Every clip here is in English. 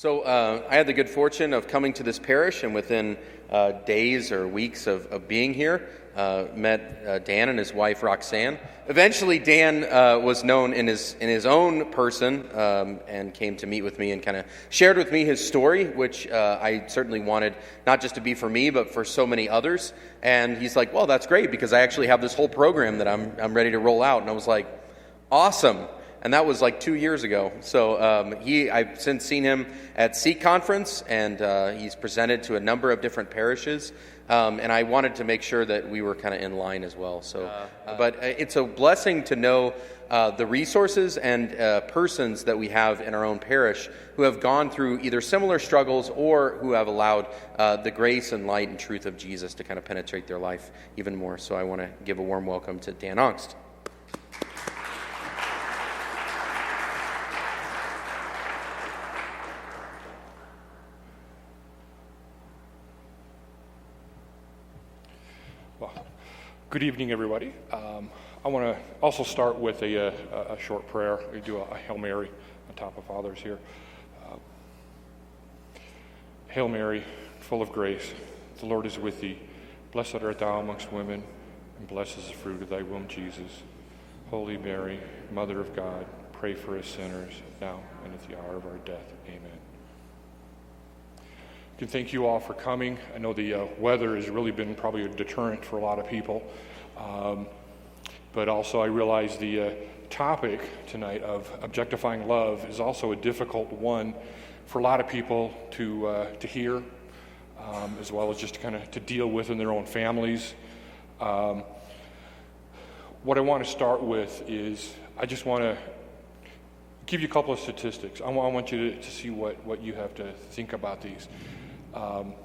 So I had the good fortune of coming to this parish, and within days or weeks of being here, met Dan and his wife Roxanne. Eventually, Dan was known in his own person and came to meet with me and kind of shared with me his story, which I certainly wanted not just to be for me, but for so many others. And he's like, "Well, that's great because I actually have this whole program that I'm ready to roll out." And I was like, "Awesome." And that was like 2 years ago. So I've since seen him at Seek Conference, and he's presented to a number of different parishes. And I wanted to make sure that we were kind of in line as well. So, but it's a blessing to know the resources and persons that we have in our own parish who have gone through either similar struggles or who have allowed the grace and light and truth of Jesus to kind of penetrate their life even more. So I want to give a warm welcome to Dan Ongst. Good evening, everybody. I want to also start with a short prayer. We do a Hail Mary on top of others here. Hail Mary, full of grace, the Lord is with thee. Blessed art thou amongst women, and blessed is the fruit of thy womb, Jesus. Holy Mary, Mother of God, pray for us sinners, now and at the hour of our death. Amen. Thank you all for coming. I know the weather has really been probably a deterrent for a lot of people. But also I realize the topic tonight of objectifying love is also a difficult one for a lot of people to hear, as well as just to deal with in their own families. What I want to start with is I just want to give you a couple of statistics. I want you to see what you have to think about these. One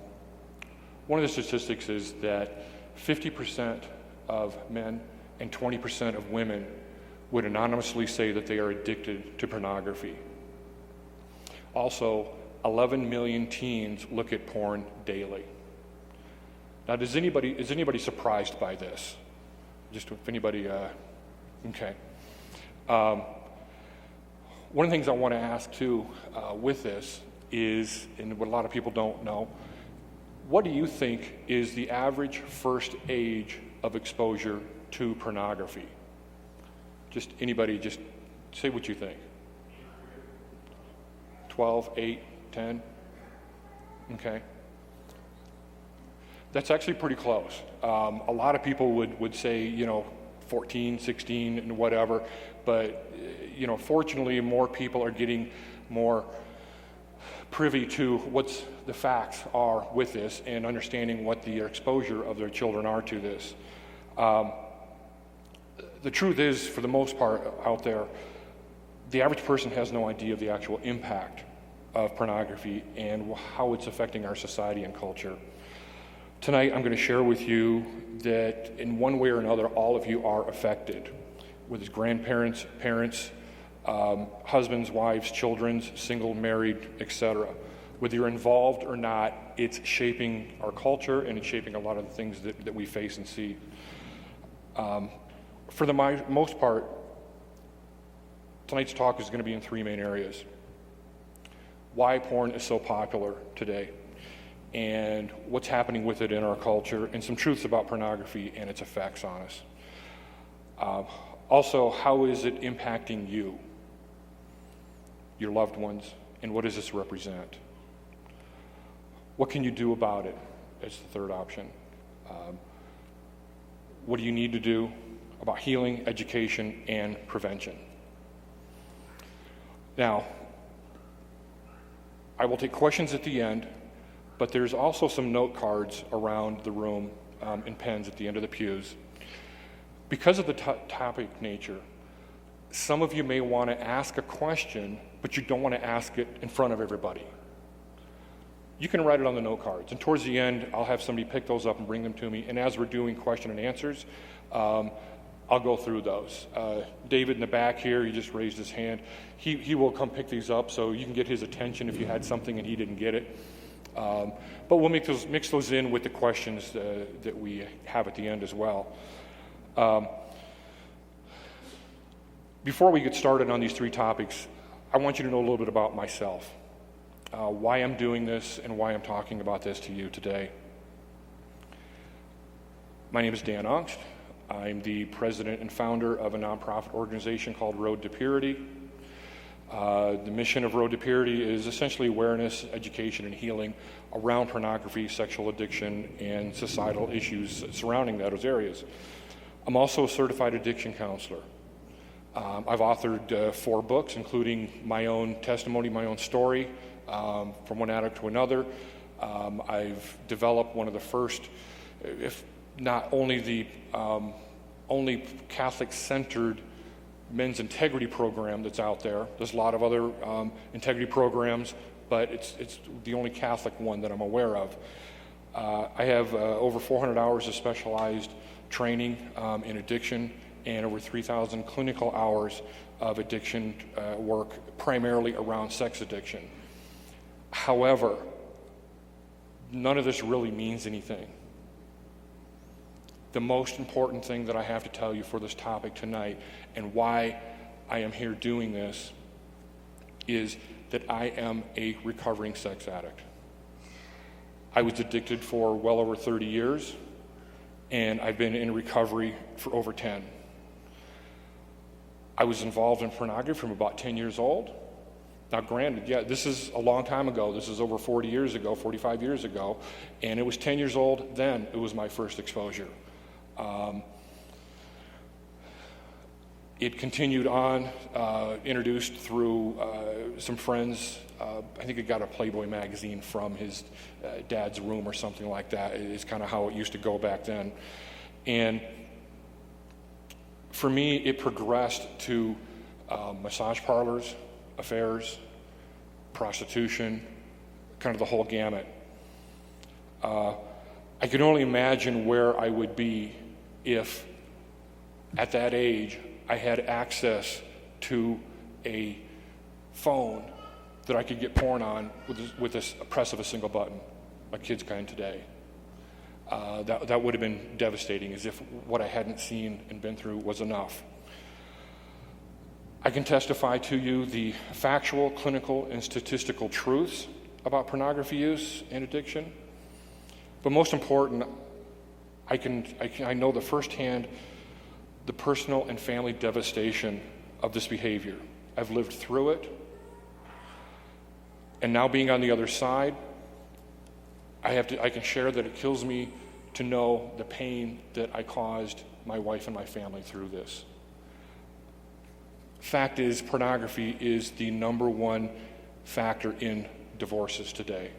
of the statistics is that 50% of men and 20% of women would anonymously say that they are addicted to pornography. Also, 11 million teens look at porn daily. Now, is anybody surprised by this? Just if anybody, okay. One of the things I want to ask too with this is, and what a lot of people don't know, what do you think is the average first age of exposure to pornography? Just anybody, just say what you think. 12, 8, 10? Okay. That's actually pretty close. A lot of people would say, 14, 16, and whatever, but, fortunately more people are getting more privy to what the facts are with this and understanding what the exposure of their children are to this. The truth is, for the most part out there, the average person has no idea of the actual impact of pornography and how it's affecting our society and culture. Tonight, I'm going to share with you that in one way or another, all of you are affected, whether it's grandparents, parents, husbands, wives, children, single, married, etc. Whether you're involved or not, it's shaping our culture and it's shaping a lot of the things that we face and see. For the most part, tonight's talk is going to be in three main areas. Why porn is so popular today, and what's happening with it in our culture, and some truths about pornography and its effects on us. Also, how is it impacting you, your loved ones, and what does this represent? What can you do about it? That's the third option. What do you need to do about healing, education, and prevention? Now, I will take questions at the end, but there's also some note cards around the room and pens at the end of the pews. Because of the topic nature, some of you may want to ask a question, but you don't want to ask it in front of everybody. You can write it on the note cards, and towards the end, I'll have somebody pick those up and bring them to me, and as we're doing question and answers, I'll go through those. David in the back here, he just raised his hand. He will come pick these up, so you can get his attention if you had something and he didn't get it. But we'll mix those in with the questions that we have at the end as well. Before we get started on these three topics, I want you to know a little bit about myself. why I'm doing this and why I'm talking about this to you today. My name is Dan Ongst. I'm the president and founder of a nonprofit organization called Road to Purity. The mission of Road to Purity is essentially awareness, education, and healing around pornography, sexual addiction, and societal issues surrounding those areas. I'm also a certified addiction counselor. I've authored 4 books, including my own testimony, my own story, from one addict to another. I've developed one of the first, if not only the only Catholic-centered men's integrity program that's out there. There's a lot of other integrity programs, but it's the only Catholic one that I'm aware of. I have over 400 hours of specialized training in addiction and over 3,000 clinical hours of addiction work, primarily around sex addiction. However, none of this really means anything. The most important thing that I have to tell you for this topic tonight and why I am here doing this is that I am a recovering sex addict. I was addicted for well over 30 years, and I've been in recovery for over 10. I was involved in pornography from about 10 years old. Now granted, yeah, this is a long time ago. This is over 40 years ago, 45 years ago, and it was 10 years old then it was my first exposure. It continued on, introduced through some friends. I think it got a Playboy magazine from his dad's room or something like that. It's kind of how it used to go back then. And for me, it progressed to massage parlors, affairs, prostitution, kind of the whole gamut. I could only imagine where I would be if, at that age, I had access to a phone that I could get porn on with a press of a single button, like kids can today. That would have been devastating, as if what I hadn't seen and been through was enough. I can testify to you the factual, clinical, and statistical truths about pornography use and addiction. But most important, I know the firsthand the personal and family devastation of this behavior. I've lived through it, and now being on the other side, I can share that it kills me to know the pain that I caused my wife and my family through this. Fact is, pornography is the number one factor in divorces today.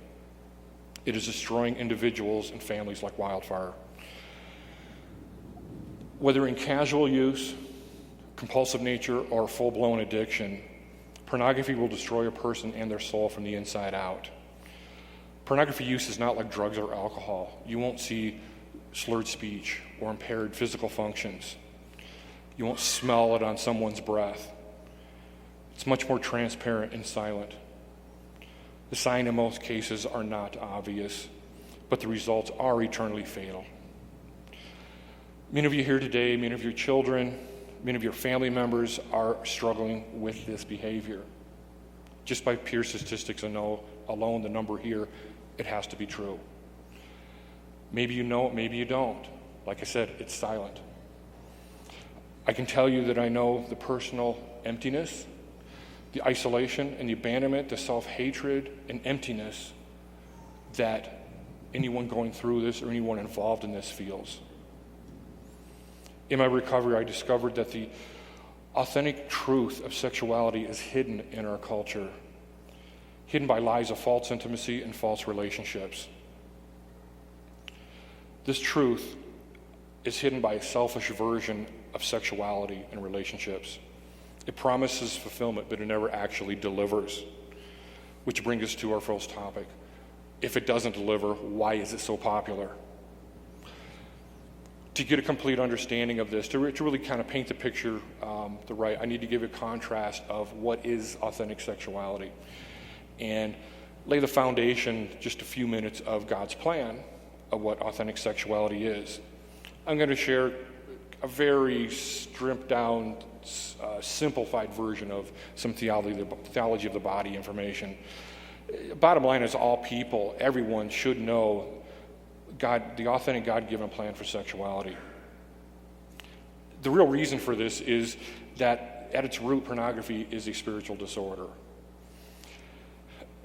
It is destroying individuals and families like wildfire. Whether in casual use, compulsive nature, or full-blown addiction, pornography will destroy a person and their soul from the inside out. Pornography use is not like drugs or alcohol. You won't see slurred speech or impaired physical functions. You won't smell it on someone's breath. It's much more transparent and silent. The signs in most cases are not obvious, but the results are eternally fatal. Many of you here today, many of your children, many of your family members are struggling with this behavior. Just by pure statistics alone, the number here, it has to be true. Maybe you know it, maybe you don't. Like I said, it's silent. I can tell you that I know the personal emptiness, the isolation and the abandonment, the self-hatred and emptiness that anyone going through this or anyone involved in this feels. In my recovery, I discovered that the authentic truth of sexuality is hidden in our culture, hidden by lies of false intimacy and false relationships. This truth is hidden by a selfish version of sexuality and relationships. It promises fulfillment, but it never actually delivers, which brings us to our first topic. If it doesn't deliver, why is it so popular? To get a complete understanding of this, to really kind of paint the picture I need to give a contrast of what is authentic sexuality and lay the foundation, just a few minutes, of God's plan of what authentic sexuality is. I'm going to share a very stripped down, simplified version of some theology of the body information. Bottom line is all people, everyone should know God, the authentic God-given plan for sexuality. The real reason for this is that at its root, pornography is a spiritual disorder.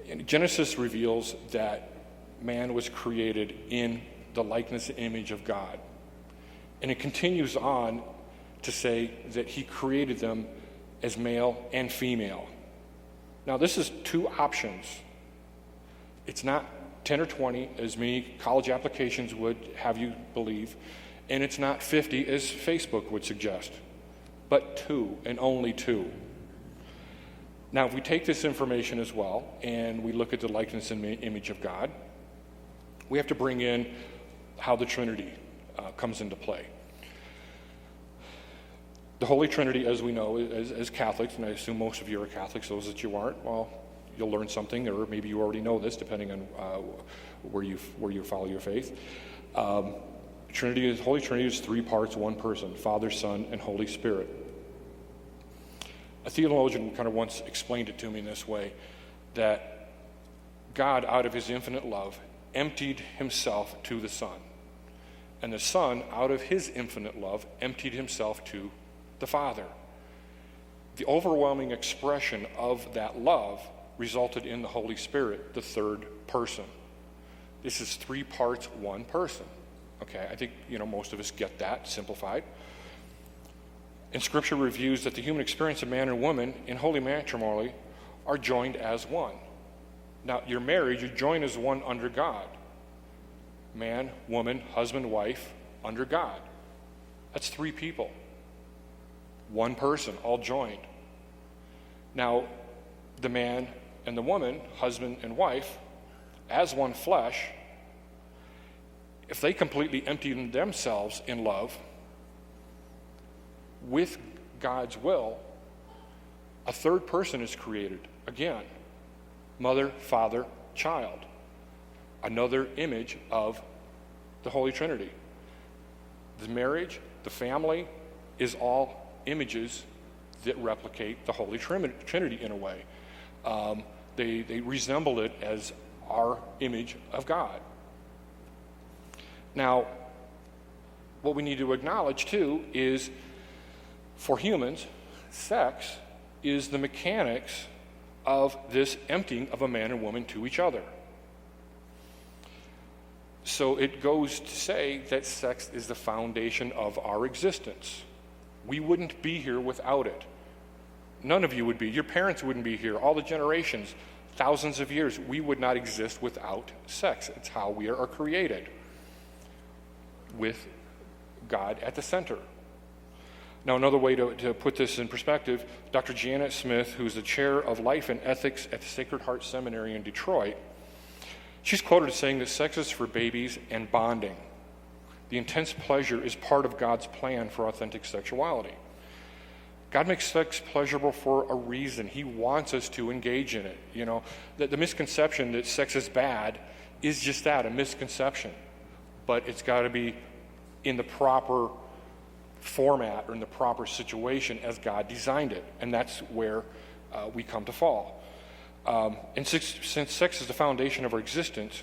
And Genesis reveals that man was created in the likeness and image of God. And it continues on to say that he created them as male and female. Now, this is two options. It's not 10 or 20, as many college applications would have you believe, and it's not 50, as Facebook would suggest, but two, and only two. Now, if we take this information as well, and we look at the likeness and image of God, we have to bring in how the Trinity comes into play. The Holy Trinity, as we know, as Catholics, and I assume most of you are Catholics, those that you aren't, well, you'll learn something, or maybe you already know this, depending on where you follow your faith. Holy Trinity is three parts, one person: Father, Son, and Holy Spirit. A theologian kind of once explained it to me in this way, that God, out of his infinite love, emptied himself to the Son. And the Son, out of his infinite love, emptied himself to the Father. The overwhelming expression of that love resulted in the Holy Spirit, the third person. This is three parts, one person. Okay, I think most of us get that simplified. And Scripture reviews that the human experience of man and woman in holy matrimony are joined as one. Now, you're married, you're joined as one under God. Man, woman, husband, wife, under God. That's three people. One person, all joined. Now, the man and the woman, husband and wife, as one flesh, if they completely empty themselves in love, with God's will, a third person is created. Again, mother, father, child. Another image of the Holy Trinity. The marriage, the family, is all images that replicate the Holy Trinity in a way. They resemble it as our image of God. Now, what we need to acknowledge too is, for humans, sex is the mechanics of this emptying of a man and woman to each other. So it goes to say that sex is the foundation of our existence. We wouldn't be here without it. None of you would be. Your parents wouldn't be here. All the generations, thousands of years, we would not exist without sex. It's how we are created, with God at the center. Now, another way to put this in perspective, Dr. Janet Smith, who's the chair of life and ethics at the Sacred Heart Seminary in Detroit, she's quoted as saying that sex is for babies and bonding. The intense pleasure is part of God's plan for authentic sexuality. God makes sex pleasurable for a reason. He wants us to engage in it. The misconception that sex is bad is just that, a misconception. But it's got to be in the proper format or in the proper situation as God designed it. And that's where we come to fall. And since sex is the foundation of our existence,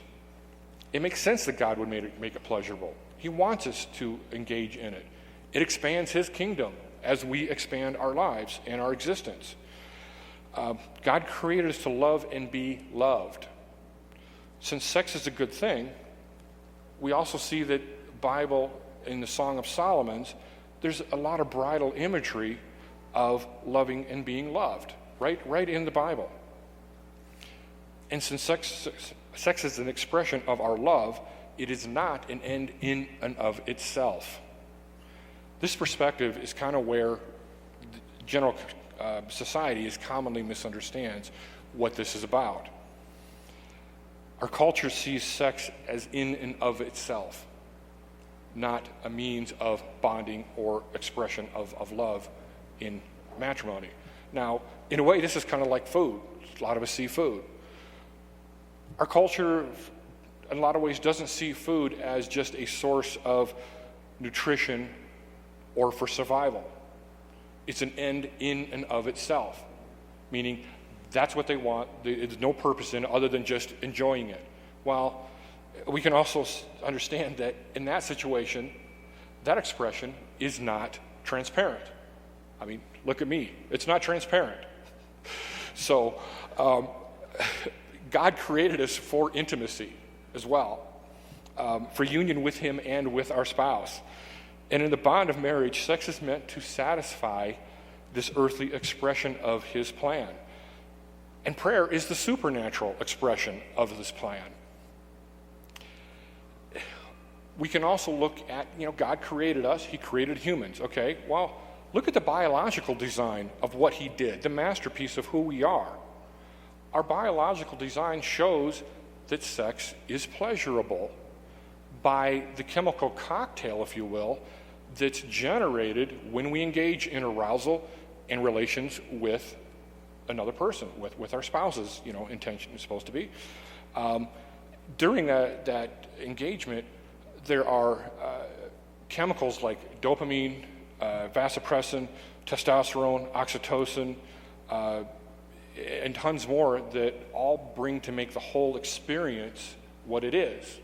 it makes sense that God would make it pleasurable. He wants us to engage in it. It expands his kingdom as we expand our lives and our existence. God created us to love and be loved. Since sex is a good thing, we also see that Bible, in the Song of Solomon's, there's a lot of bridal imagery of loving and being loved, right in the Bible. And since sex is an expression of our love, it is not an end in and of itself. This perspective is kind of where the general society is commonly misunderstands what this is about. Our culture sees sex as in and of itself, not a means of bonding or expression of love in matrimony. Now, in a way, this is kind of like food. A lot of us see food. Our culture, in a lot of ways, doesn't see food as just a source of nutrition or for survival. It's an end in and of itself, meaning That's what they want. There's no purpose in it other than just enjoying it. Well, we can also understand that in that situation, that expression is not transparent. I mean, look at me. It's not transparent. So God created us for intimacy as well, for union with him and with our spouse. And in the bond of marriage, sex is meant to satisfy this earthly expression of his plan. And prayer is the supernatural expression of this plan. We can also look at, God created us. He created humans. Okay, well, look at the biological design of what he did, the masterpiece of who we are. Our biological design shows that sex is pleasurable by the chemical cocktail, if you will, that's generated when we engage in arousal and relations with another person, with our spouse's, intention is supposed to be. During that engagement, there are chemicals like dopamine, vasopressin, testosterone, oxytocin, and tons more that all bring to make the whole experience what it is.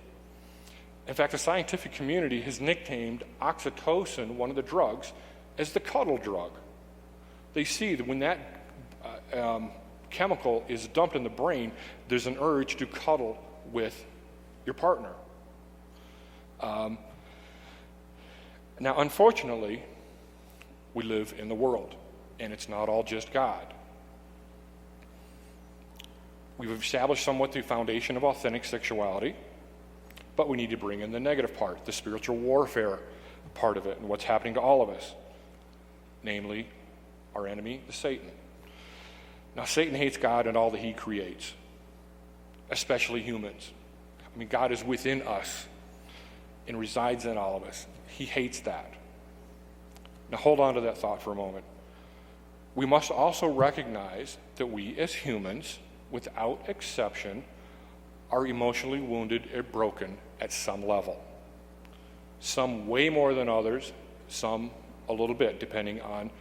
In fact, the scientific community has nicknamed oxytocin, one of the drugs, as the cuddle drug. They see that when that chemical is dumped in the brain, there's an urge to cuddle with your partner. Now, unfortunately, we live in the world, and it's not all just God. We've established somewhat the foundation of authentic sexuality, but we need to bring in the negative part, the spiritual warfare part of it, and what's happening to all of us, namely our enemy, Satan. Now, Satan hates God and all that he creates, especially humans. I mean, God is within us and resides in all of us. He hates that. Now, hold on to that thought for a moment. We must also recognize that we as humans, without exception, are emotionally wounded or broken at some level. Some way more than others, some a little bit, depending on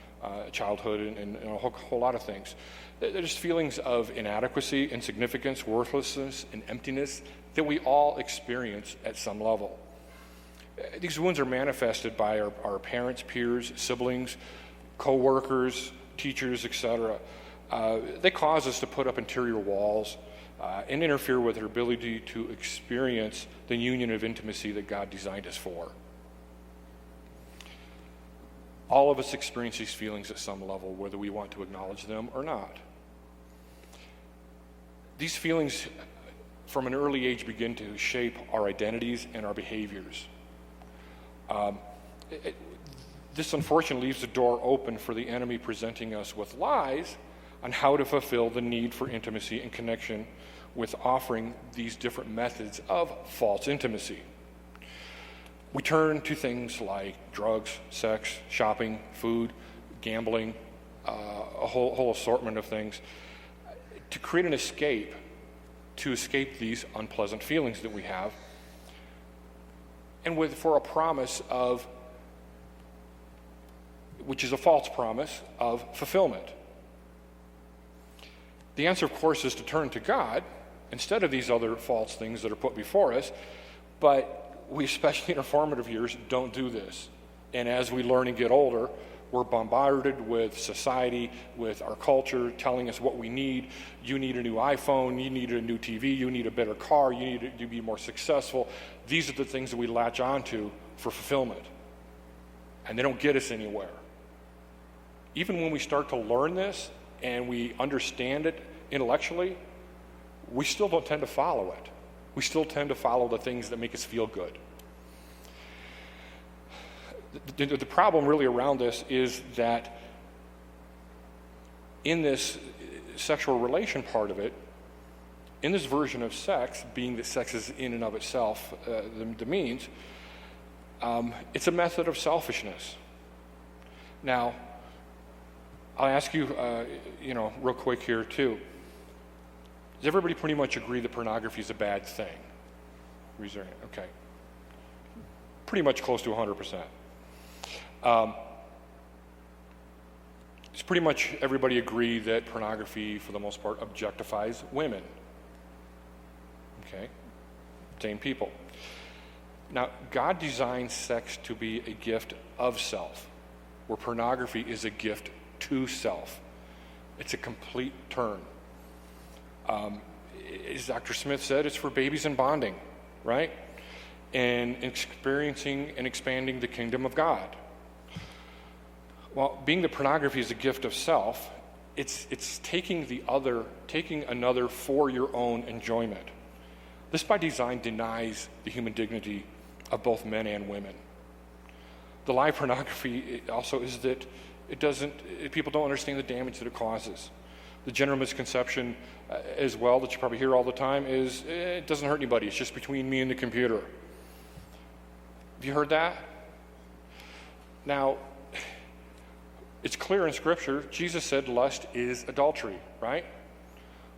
childhood and a whole lot of things. There's feelings of inadequacy, insignificance, worthlessness, and emptiness that we all experience at some level. These wounds are manifested by our parents, peers, siblings, co-workers, teachers, etc. They cause us to put up interior walls and interfere with our ability to experience the union of intimacy that God designed us for. All of us experience these feelings at some level, whether we want to acknowledge them or not. These feelings from an early age begin to shape our identities and our behaviors. This unfortunately leaves the door open for the enemy presenting us with lies on how to fulfill the need for intimacy and connection with offering these different methods of false intimacy. We turn to things like drugs, sex, shopping, food, gambling, a whole assortment of things to create an escape, to escape these unpleasant feelings that we have, and for a promise of, which is a false promise of fulfillment. The answer, of course, is to turn to God instead of these other false things that are put before us, but we, especially in our formative years, don't do this. And as we learn and get older, we're bombarded with society, with our culture, telling us what we need. You need a new iPhone, you need a new TV, you need a better car, you need to be more successful. These are the things that we latch onto for fulfillment. And they don't get us anywhere. Even when we start to learn this and we understand it intellectually, we still don't tend to follow it. We still tend to follow the things that make us feel good. The problem really around this is that in this sexual relation part of it, in this version of sex, being that sex is in and of itself the means, it's a method of selfishness. Now, I'll ask you, real quick here too. Does everybody pretty much agree that pornography is a bad thing? Okay. Pretty much close to 100%. It's pretty much everybody agree that pornography, for the most part, objectifies women. Okay? Same people. Now, God designed sex to be a gift of self, where pornography is a gift to self. It's a complete turn. As Dr. Smith said, it's for babies in bonding, right? And experiencing and expanding the kingdom of God. Well, being that pornography is a gift of self, it's taking another for your own enjoyment. This by design denies the human dignity of both men and women. The lie of pornography also is that people don't understand the damage that it causes. The general misconception as well that you probably hear all the time is it doesn't hurt anybody, it's just between me and the computer. Have you heard that? Now, it's clear in Scripture, Jesus said lust is adultery, right?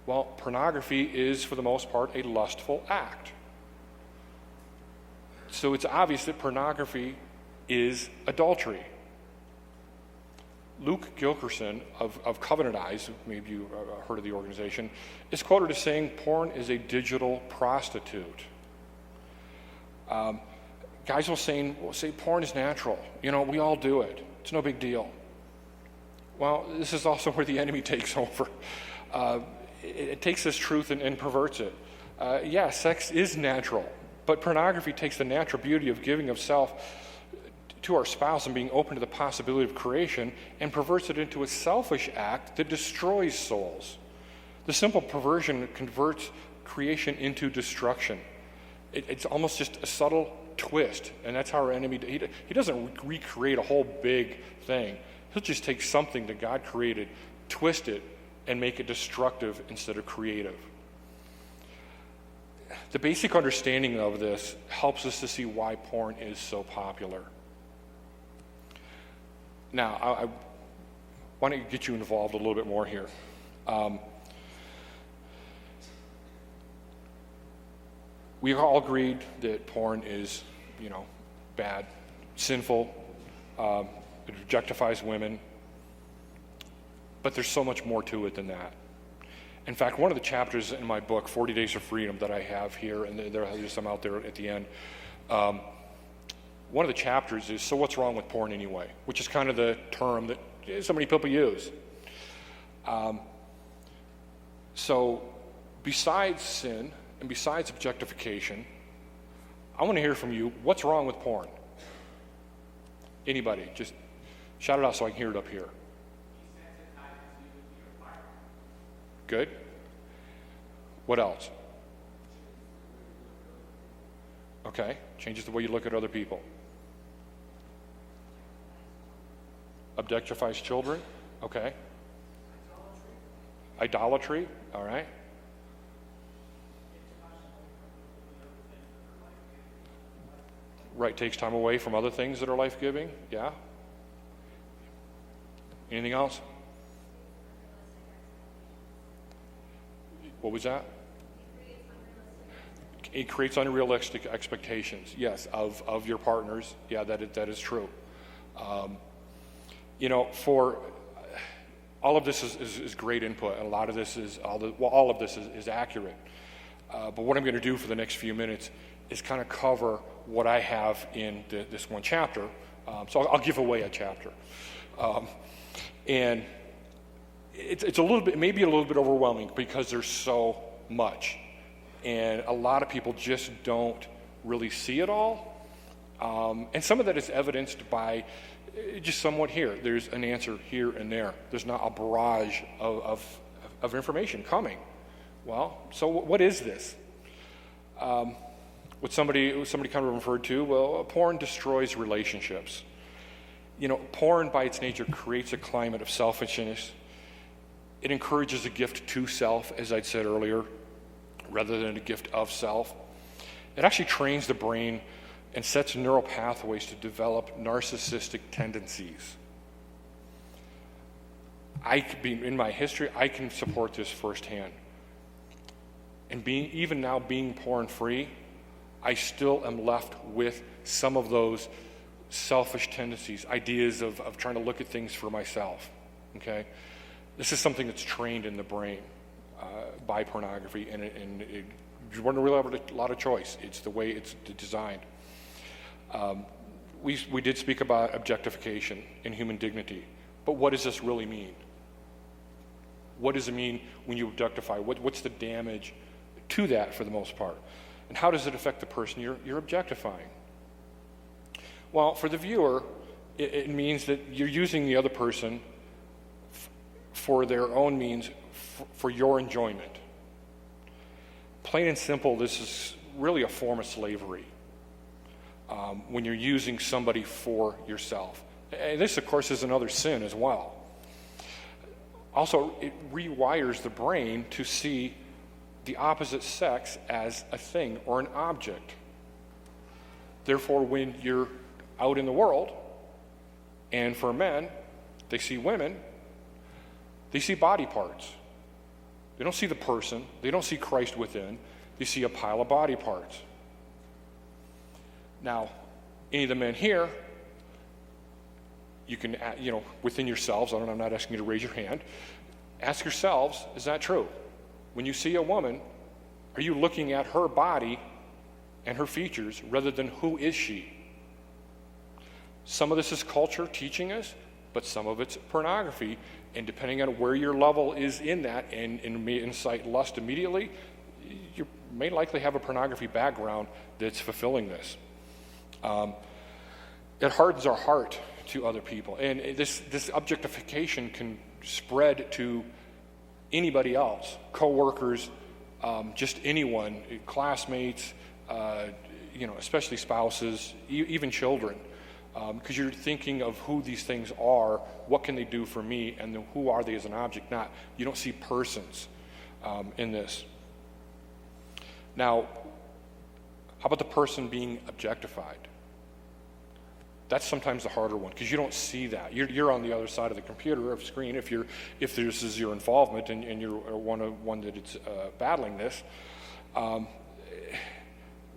Well, pornography is, for the most part, a lustful act. So it's obvious that pornography is adultery. Luke Gilkerson of Covenant Eyes, maybe you heard of the organization, is quoted as saying porn is a digital prostitute. Guys will say porn is natural. We all do it. It's no big deal. Well, this is also where the enemy takes over. It takes this truth and perverts it. Sex is natural, but pornography takes the natural beauty of giving of self to our spouse and being open to the possibility of creation and perverts it into a selfish act that destroys souls. The simple perversion converts creation into destruction. It's almost just a subtle twist, and that's how our enemy, he doesn't recreate a whole big thing. He'll just take something that God created, twist it, and make it destructive instead of creative. The basic understanding of this helps us to see why porn is so popular. Now, I want to get you involved a little bit more here. We all agreed that porn is, bad, sinful, it objectifies women, but there's so much more to it than that. In fact, one of the chapters in my book, 40 Days of Freedom, that I have here, and there's some out there at the end, one of the chapters is, so what's wrong with porn anyway? Which is kind of the term that so many people use. So besides sin and besides objectification, I want to hear from you, what's wrong with porn? Anybody, just shout it out so I can hear it up here. Good. What else? Okay, changes the way you look at other people. Objectifies children. Okay. Idolatry. All right. Right, takes time away from other things that are life-giving. Yeah. Anything else? What was that? It creates unrealistic expectations, yes, of your partners. Yeah, that is true. For all of this is great input, and a lot of this is all of this is accurate. But what I'm going to do for the next few minutes is kind of cover what I have in this one chapter. So I'll give away a chapter, and it's a little bit, maybe a little bit overwhelming because there's so much. And a lot of people just don't really see it all. And some of that is evidenced by just somewhat here. There's an answer here and there. There's not a barrage of information coming. Well, so what is this? What somebody kind of referred to, well, porn destroys relationships. Porn by its nature creates a climate of selfishness. It encourages a gift to self, as I'd said earlier, rather than a gift of self. It actually trains the brain and sets neural pathways to develop narcissistic tendencies. In my history, I can support this firsthand. And even now being porn-free, I still am left with some of those selfish tendencies, ideas of trying to look at things for myself. okay? This is something that's trained in the brain by pornography, and you wouldn't really have a lot of choice. It's the way it's designed. We did speak about objectification and human dignity, but what does this really mean? What does it mean when you objectify? What's the damage to that for the most part? And how does it affect the person you're objectifying? Well, for the viewer, it means that you're using the other person for their own means, for your enjoyment. Plain and simple, this is really a form of slavery when you're using somebody for yourself. And this, of course, is another sin as well. Also, it rewires the brain to see the opposite sex as a thing or an object. Therefore, when you're out in the world, and for men, they see women, they see body parts. They don't see the person. They don't see Christ within. They see a pile of body parts. Now, any of the men here, you can, within yourselves, I'm not asking you to raise your hand, ask yourselves, is that true? When you see a woman, are you looking at her body and her features rather than who is she? Some of this is culture teaching us, but some of it's pornography, and depending on where your level is in that and may incite lust immediately, you may likely have a pornography background that's fulfilling this. It hardens our heart to other people, and this objectification can spread to anybody else, co-workers, just anyone, classmates, especially spouses, even children, because you're thinking of who these things are, what can they do for me, and then who are they as an object, you don't see persons in this. Now, how about the person being objectified? That's sometimes the harder one, because you don't see that. You're on the other side of the computer or screen if this is your involvement and you're one that it's battling this.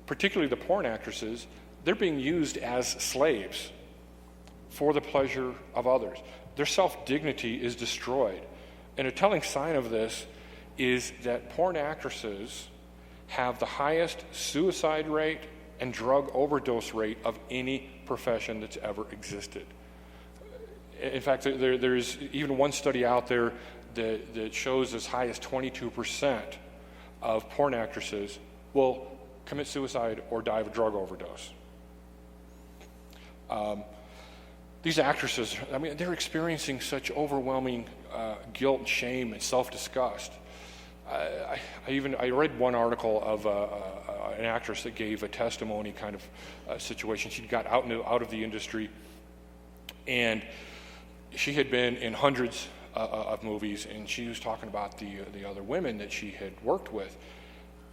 Particularly the porn actresses, they're being used as slaves for the pleasure of others. Their self-dignity is destroyed. And a telling sign of this is that porn actresses have the highest suicide rate and drug overdose rate of any profession that's ever existed. In fact, there's even one study out there that shows as high as 22% of porn actresses will commit suicide or die of a drug overdose. These actresses, they're experiencing such overwhelming guilt and shame and self-disgust. I read one article of an actress that gave a testimony kind of situation. She got out of the industry, and she had been in hundreds of movies, and she was talking about the other women that she had worked with.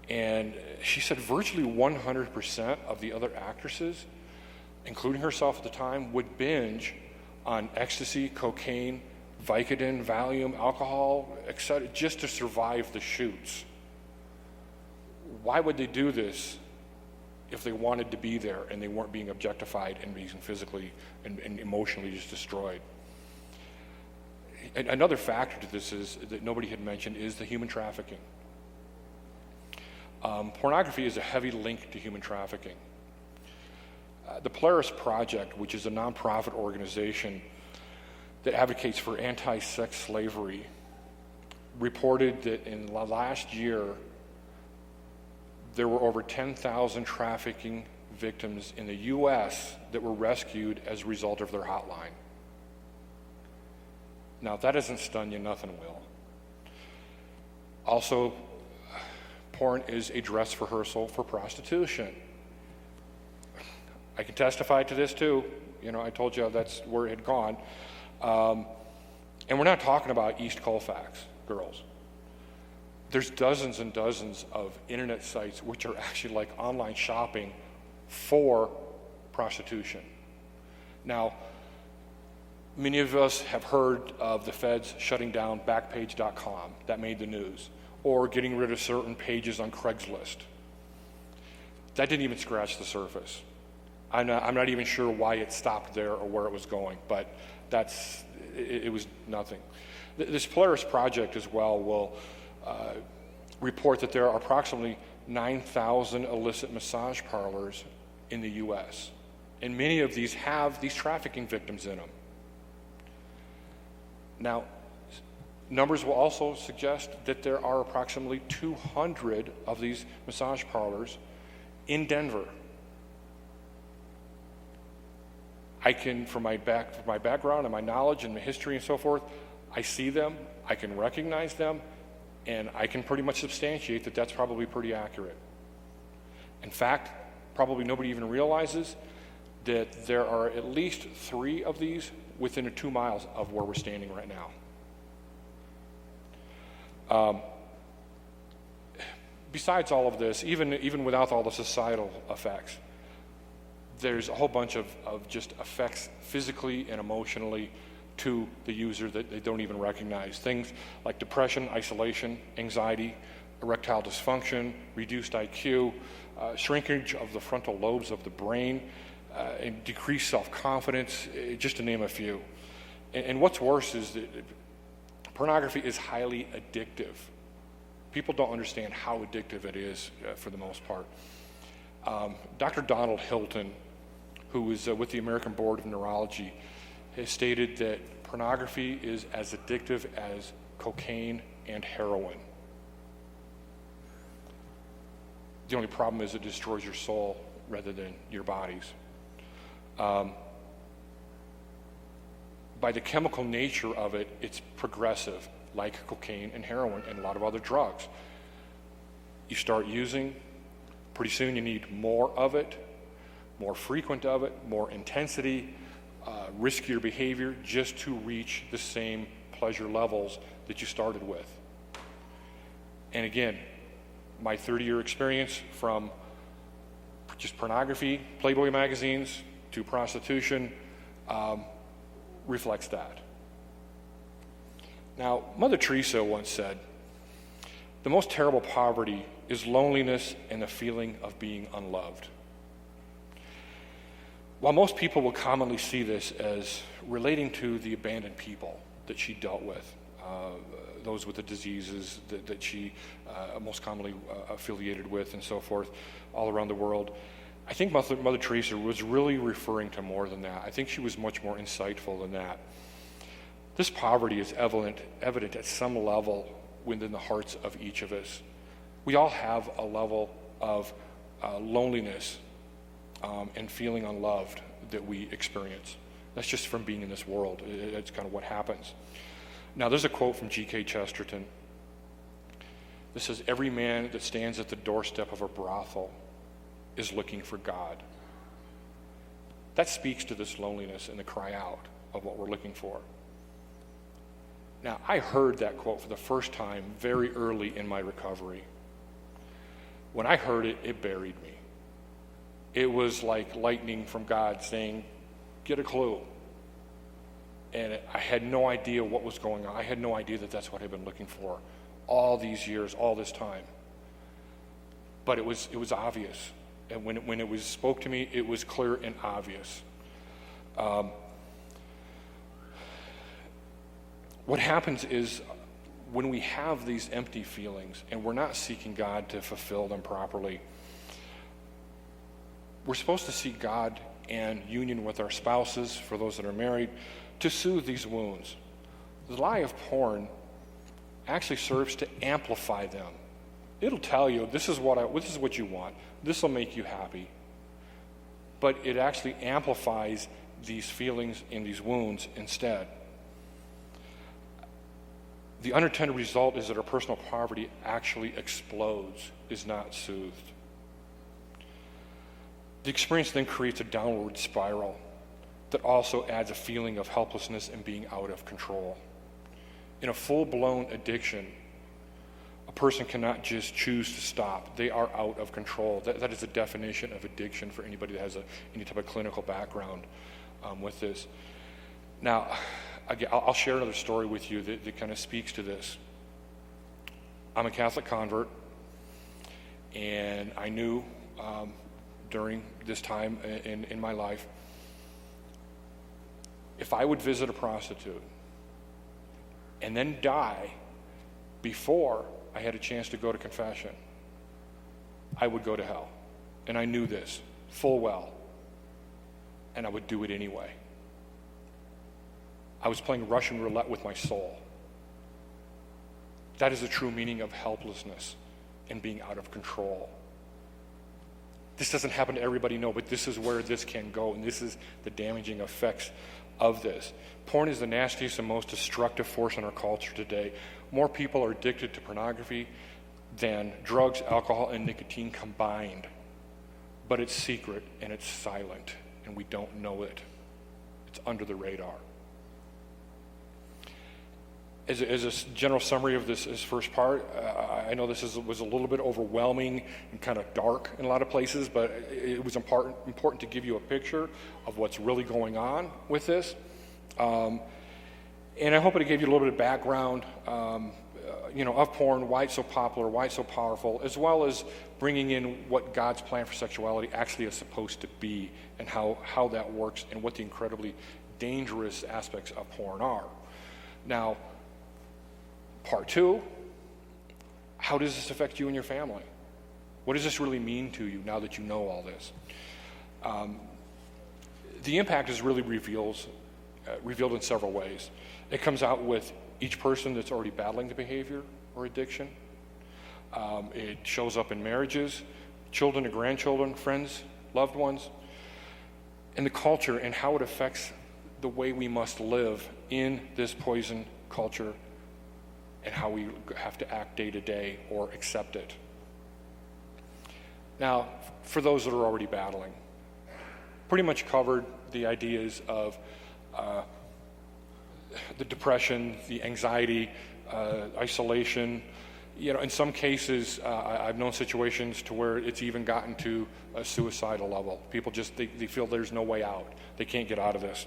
And she said virtually 100% of the other actresses, including herself at the time, would binge on ecstasy, cocaine, Vicodin, Valium, alcohol, etc., just to survive the shoots. Why would they do this if they wanted to be there and they weren't being objectified and being physically and emotionally just destroyed? And another factor to this is that nobody had mentioned is the human trafficking. Pornography is a heavy link to human trafficking. The Polaris Project, which is a nonprofit organization that advocates for anti-sex slavery, reported that in the last year there were over 10,000 trafficking victims in the U.S. that were rescued as a result of their hotline. Now, if that doesn't stun you, nothing will. Also, porn is a dress rehearsal for prostitution. I can testify to this too. I told you that's where it had gone. And we're not talking about East Colfax girls. There's dozens and dozens of internet sites which are actually like online shopping for prostitution. Now, many of us have heard of the feds shutting down Backpage.com. That made the news. Or getting rid of certain pages on Craigslist. That didn't even scratch the surface. I'm not even sure why it stopped there or where it was going, but it was nothing. This Polaris project as well will report that there are approximately 9,000 illicit massage parlors in the U.S., and many of these have these trafficking victims in them. Now, numbers will also suggest that there are approximately 200 of these massage parlors in Denver. I can, from my background and my knowledge and my history and so forth, I see them, I can recognize them, and I can pretty much substantiate that that's probably pretty accurate. In fact, probably nobody even realizes that there are at least 3 of these within 2 miles of where we're standing right now. Besides all of this, even without all the societal effects, there's a whole bunch of just effects physically and emotionally to the user that they don't even recognize. Things like depression, isolation, anxiety, erectile dysfunction, reduced IQ, shrinkage of the frontal lobes of the brain, and decreased self-confidence, just to name a few. And what's worse is that pornography is highly addictive. People don't understand how addictive it is for the most part. Dr. Donald Hilton, who is with the American Board of Neurology, has stated that pornography is as addictive as cocaine and heroin. The only problem is it destroys your soul rather than your bodies. By the chemical nature of it, it's progressive, like cocaine and heroin and a lot of other drugs. You start using, pretty soon you need more of it, more frequent of it, more intensity, riskier behavior, just to reach the same pleasure levels that you started with. And again, my 30-year experience from just pornography, Playboy magazines, to prostitution, reflects that. Now, Mother Teresa once said, "The most terrible poverty is loneliness and the feeling of being unloved." While most people will commonly see this as relating to the abandoned people that she dealt with, those with the diseases that she most commonly affiliated with and so forth all around the world, I think Mother Teresa was really referring to more than that. I think she was much more insightful than that. This poverty is evident at some level within the hearts of each of us. We all have a level of loneliness and feeling unloved that we experience. That's just from being in this world. It's kind of what happens. Now, there's a quote from G.K. Chesterton. This says, "Every man that stands at the doorstep of a brothel is looking for God." That speaks to this loneliness and the cry out of what we're looking for. Now, I heard that quote for the first time very early in my recovery. When I heard it, it buried me. It was like lightning from God saying, "Get a clue." And I had no idea what was going on. I had no idea that that's what I'd been looking for all these years, all this time. But it was obvious. And when it was spoke to me, it was clear and obvious. What happens is when we have these empty feelings and we're not seeking God to fulfill them properly, we're supposed to seek God and union with our spouses, for those that are married, to soothe these wounds. The lie of porn actually serves to amplify them. It'll tell you, this is what you want. This will make you happy. But it actually amplifies these feelings and these wounds instead. The unintended result is that our personal poverty actually explodes, is not soothed. The experience then creates a downward spiral that also adds a feeling of helplessness and being out of control. In a full-blown addiction, a person cannot just choose to stop. They are out of control. That is the definition of addiction for anybody that has any type of clinical background with this. Now, again, I'll share another story with you that kind of speaks to this. I'm a Catholic convert, and I knew during this time in my life if I would visit a prostitute and then die before I had a chance to go to confession, I would go to hell. And I knew this full well. And I would do it anyway. I was playing Russian roulette with my soul. That is the true meaning of helplessness and being out of control. This doesn't happen to everybody, no, but this is where this can go, and this is the damaging effects of this. Porn is the nastiest and most destructive force in our culture today. More people are addicted to pornography than drugs, alcohol, and nicotine combined. But it's secret and it's silent, and we don't know it. It's under the radar. As a general summary of this first part, I know this was a little bit overwhelming and kind of dark in a lot of places, but it was important to give you a picture of what's really going on with this. And I hope it gave you a little bit of background, of porn, why it's so popular, why it's so powerful, as well as bringing in what God's plan for sexuality actually is supposed to be, and how that works, and what the incredibly dangerous aspects of porn are. Now, part 2, how does this affect you and your family? What does this really mean to you now that you know all this? The impact is really revealed in several ways. It comes out with each person that's already battling the behavior or addiction. It shows up in marriages, children and grandchildren, friends, loved ones, and the culture, and how it affects the way we must live in this poison culture, and how we have to act day to day or accept it. Now, for those that are already battling, pretty much covered the ideas of the depression, the anxiety, isolation. In some cases, I've known situations to where it's even gotten to a suicidal level. People they feel there's no way out. They can't get out of this.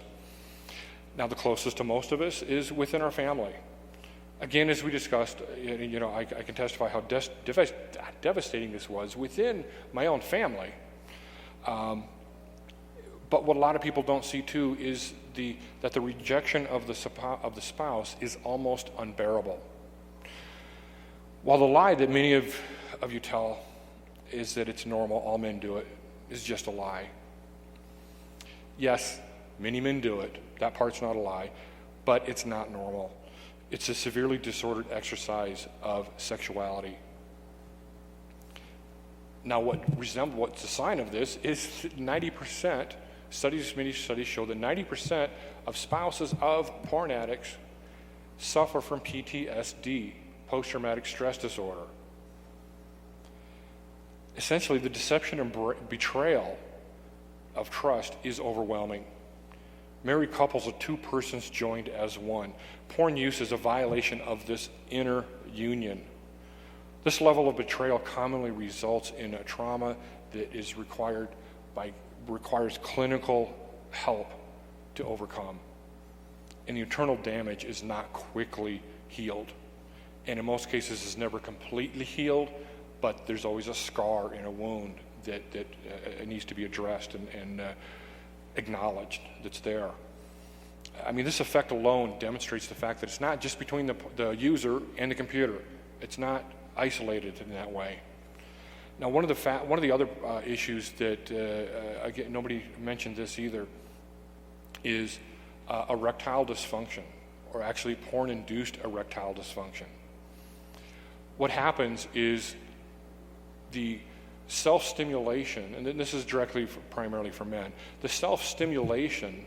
Now, the closest to most of us is within our family. Again, as we discussed, I can testify how devastating this was within my own family. But what a lot of people don't see too is that the rejection of the spouse is almost unbearable. While the lie that many of you tell is that it's normal, all men do it, is just a lie. Yes, many men do it. That part's not a lie, but it's not normal. It's a severely disordered exercise of sexuality. Now, what's the sign of this is 90%, many studies show that 90% of spouses of porn addicts suffer from PTSD, post-traumatic stress disorder. Essentially, the deception and betrayal of trust is overwhelming. Married couples are two persons joined as one. Porn use is a violation of this inner union. This level of betrayal commonly results in a trauma that requires clinical help to overcome. And the internal damage is not quickly healed. And in most cases is never completely healed, but there's always a scar and a wound that needs to be addressed and acknowledged that's there. I mean, this effect alone demonstrates the fact that it's not just between the user and the computer. It's not isolated in that way. Now, one of the other issues that again, nobody mentioned this either, is erectile dysfunction, or actually porn-induced erectile dysfunction. What happens is the self-stimulation, and this is primarily for men, the self-stimulation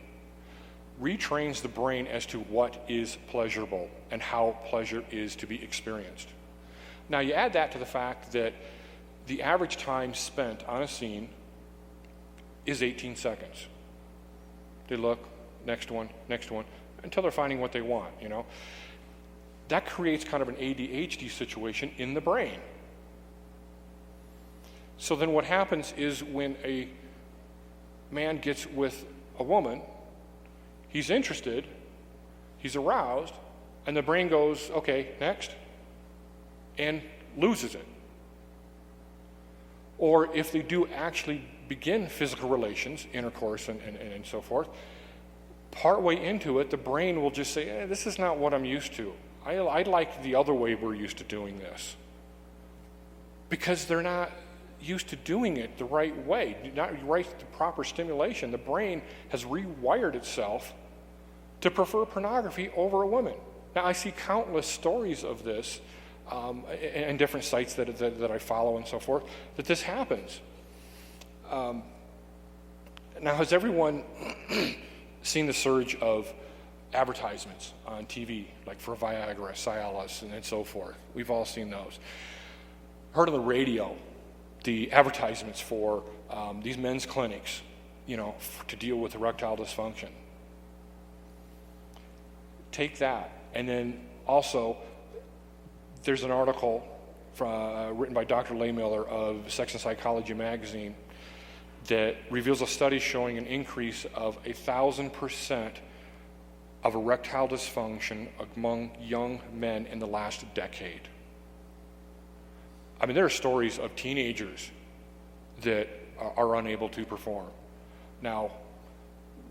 retrains the brain as to what is pleasurable and how pleasure is to be experienced. Now, you add that to the fact that the average time spent on a scene is 18 seconds. They look, next one, until they're finding what they want, That creates kind of an ADHD situation in the brain. So then what happens is when a man gets with a woman, he's interested, he's aroused, and the brain goes, okay, next, and loses it. Or if they do actually begin physical relations, intercourse and so forth, partway into it, the brain will just say, this is not what I'm used to. I like the other way we're used to doing this. Because they're not used to doing it the right way, not the proper stimulation. The brain has rewired itself to prefer pornography over a woman. Now, I see countless stories of this in different sites that I follow and so forth, that this happens. Now, has everyone seen the surge of advertisements on TV, like for Viagra, Cialis, and so forth? We've all seen those. Heard on the radio the advertisements for these men's clinics, to deal with erectile dysfunction. Take that, and then also there's an article written by Dr. Lehmiller of Sex and Psychology magazine that reveals a study showing an increase of 1,000% of erectile dysfunction among young men in the last decade. I mean, there are stories of teenagers that are unable to perform. Now,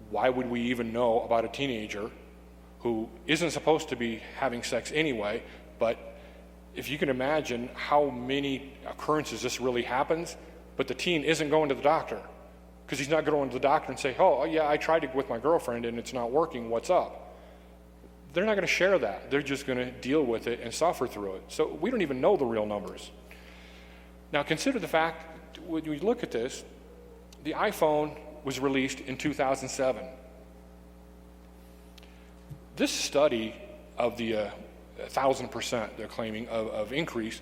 why would we even know about a teenager who isn't supposed to be having sex anyway? But if you can imagine how many occurrences this really happens, but the teen isn't going to the doctor, because he's not going to the doctor and say, oh yeah, I tried it with my girlfriend and it's not working, what's up? They're not going to share that. They're just going to deal with it and suffer through it. So we don't even know the real numbers. Now consider the fact, when you look at this, the iPhone was released in 2007. This study of the 1,000% they're claiming of increase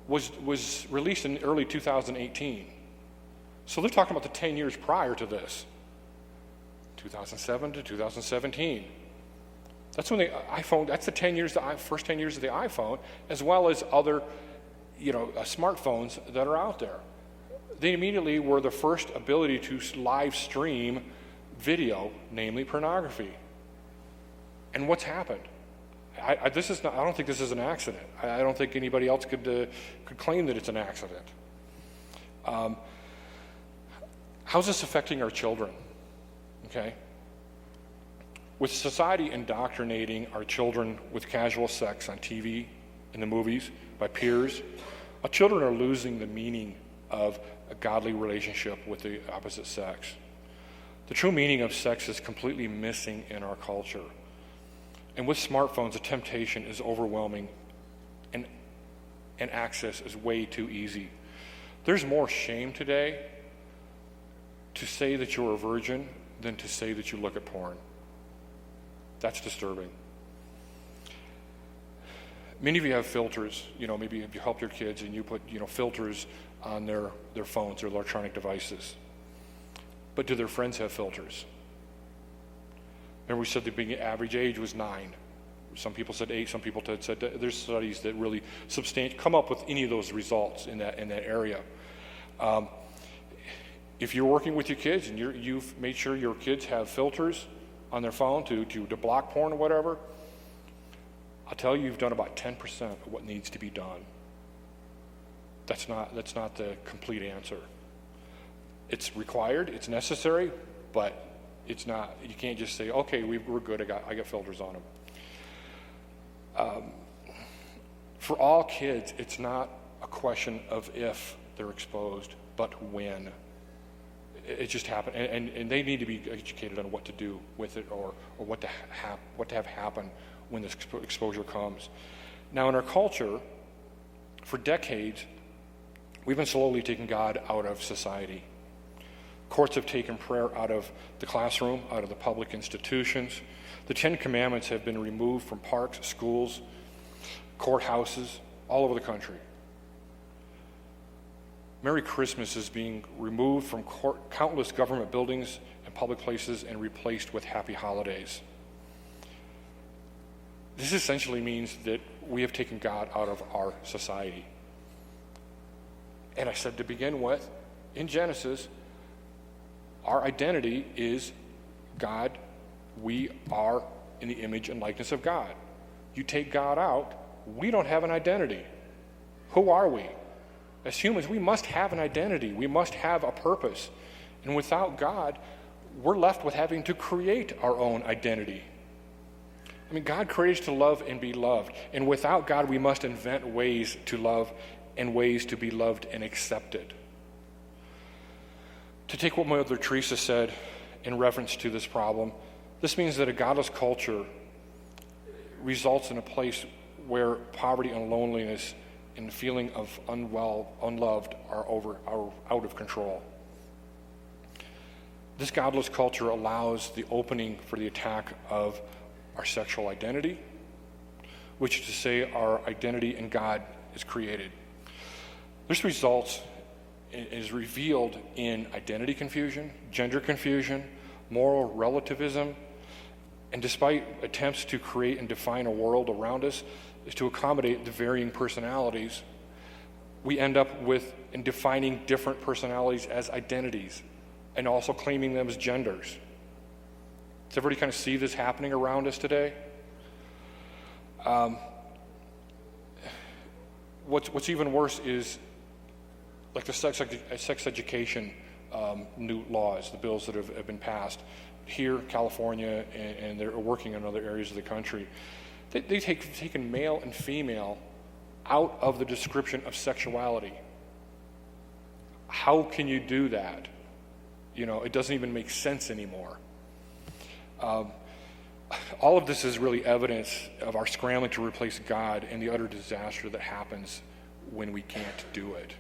was released in early 2018. So they're talking about the 10 years prior to this, 2007 to 2017. That's when the iPhone, that's the 10 years, first 10 years of the iPhone, as well as other smartphones that are out there. They immediately were the first ability to live stream video, namely pornography. And what's happened? I don't think this is an accident. I don't think anybody else could claim that it's an accident. How's this affecting our children? Okay. With society indoctrinating our children with casual sex on TV, in the movies, by peers, our children are losing the meaning of a godly relationship with the opposite sex. The true meaning of sex is completely missing in our culture. And with smartphones, the temptation is overwhelming and access is way too easy. There's more shame today to say that you're a virgin than to say that you look at porn. That's disturbing. Many of you have filters. Maybe if you help your kids and you put filters on their phones, their electronic devices. But do their friends have filters? Remember we said the average age was 9. Some people said 8. Some people said there's studies that really come up with any of those results in that area. If you're working with your kids and you've made sure your kids have filters on their phone to block porn or whatever, I'll tell you, you've done about 10% of what needs to be done. That's not the complete answer. It's required, it's necessary, but it's not. You can't just say, okay, we're good. I got filters on them. For all kids, it's not a question of if they're exposed, but when. It just happened, and they need to be educated on what to do with it, or what to have happen when this exposure comes. Now, in our culture, for decades, we've been slowly taking God out of society. Courts have taken prayer out of the classroom, out of the public institutions. The 10 Commandments have been removed from parks, schools, courthouses, all over the country. Merry Christmas is being removed from countless government buildings and public places and replaced with Happy Holidays. This essentially means that we have taken God out of our society. And I said to begin with, in Genesis, our identity is God. We are in the image and likeness of God. You take God out, we don't have an identity. Who are we? As humans, we must have an identity. We must have a purpose. And without God, we're left with having to create our own identity. I mean, God created us to love and be loved. And without God, we must invent ways to love and ways to be loved and accepted. To take what Mother Teresa said in reference to this problem, this means that a godless culture results in a place where poverty and loneliness and the feeling of unloved are out of control. This godless culture allows the opening for the attack of our sexual identity, which is to say our identity in God is created. This results is revealed in identity confusion, gender confusion, moral relativism, and despite attempts to create and define a world around us is to accommodate the varying personalities, we end up with in defining different personalities as identities and also claiming them as genders. Does everybody kind of see this happening around us today? What's even worse is like the sex education new laws, the bills that have been passed here, California, and they're working in other areas of the country. They've taken male and female out of the description of sexuality. How can you do that? You know, it doesn't even make sense anymore. All of this is really evidence of our scrambling to replace God and the utter disaster that happens when we can't do it.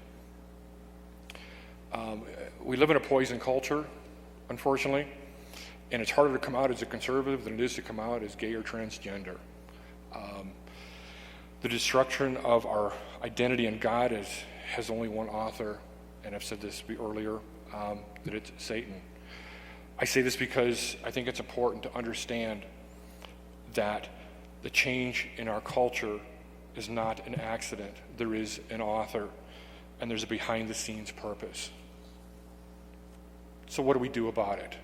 We live in a poison culture, unfortunately, and it's harder to come out as a conservative than it is to come out as gay or transgender. The destruction of our identity in God has only one author, and I've said this earlier, that it's Satan. I say this because I think it's important to understand that the change in our culture is not an accident. There is an author, and there's a behind-the-scenes purpose. So what do we do about it?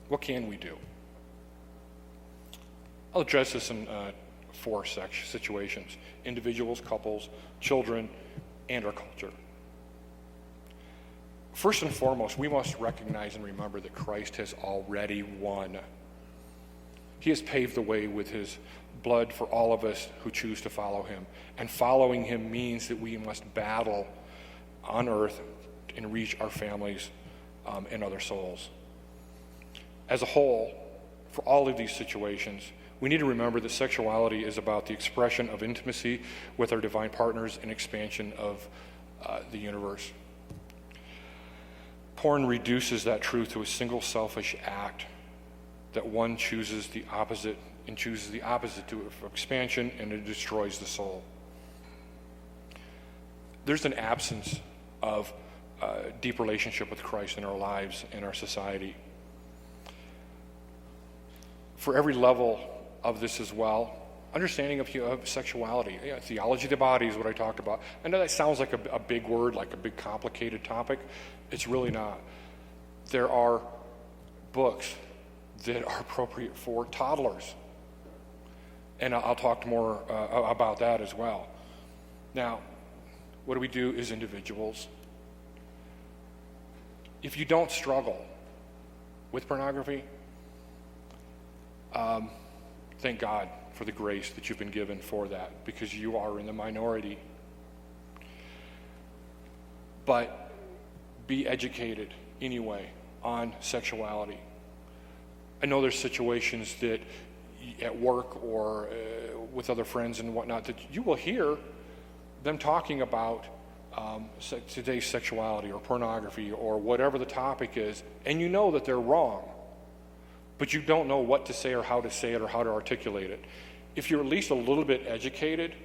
What can we do? I'll address this in four situations: individuals, couples, children, and our culture. First and foremost, we must recognize and remember that Christ has already won. He has paved the way with his blood for all of us who choose to follow him. And following him means that we must battle on earth and reach our families and other souls. As a whole, for all of these situations, we need to remember that sexuality is about the expression of intimacy with our divine partners and expansion of the universe. Porn reduces that truth to a single selfish act that one chooses the opposite and chooses the opposite to expansion, and it destroys the soul. There's an absence of deep relationship with Christ in our lives and our society. For every level of this as well, understanding of sexuality, theology of the body is what I talked about. I know that sounds like a big word, like a big complicated topic. It's really not. There are books that are appropriate for toddlers, and I'll talk more about that as well. Now, what do we do as individuals? If you don't struggle with pornography, thank God for the grace that you've been given for that, because you are in the minority. But be educated anyway on sexuality. I know there's situations that at work or with other friends and whatnot that you will hear them talking about today's sexuality or pornography or whatever the topic is, and you know that they're wrong, but you don't know what to say or how to say it or how to articulate it. If you're at least a little bit educated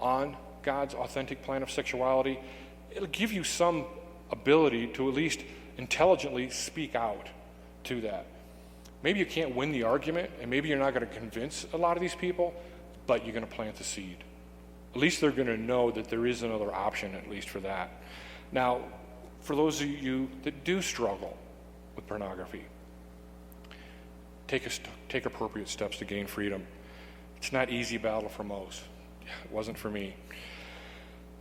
on God's authentic plan of sexuality, it'll give you some ability to at least intelligently speak out to that. Maybe you can't win the argument, and maybe you're not going to convince a lot of these people, but you're going to plant the seed. At least they're going to know that there is another option, at least for that. Now, for those of you that do struggle with pornography, take appropriate steps to gain freedom. It's not an easy battle for most. It wasn't for me.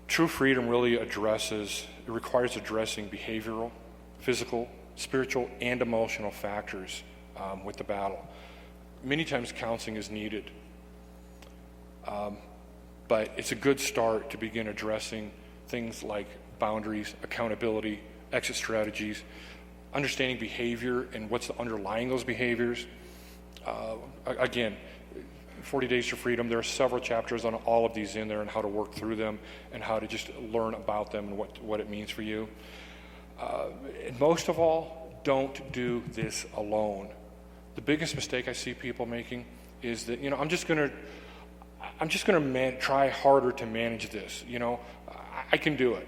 True freedom really requires addressing behavioral, physical, spiritual and emotional factors with the battle. Many times counseling is needed, but it's a good start to begin addressing things like boundaries, accountability, exit strategies, understanding behavior and what's underlying those behaviors. Again, 40 Days to Freedom, there are several chapters on all of these in there and how to work through them and how to just learn about them and what it means for you. And most of all, don't do this alone. The biggest mistake I see people making is that, I'm just going to try harder to manage this. I can do it.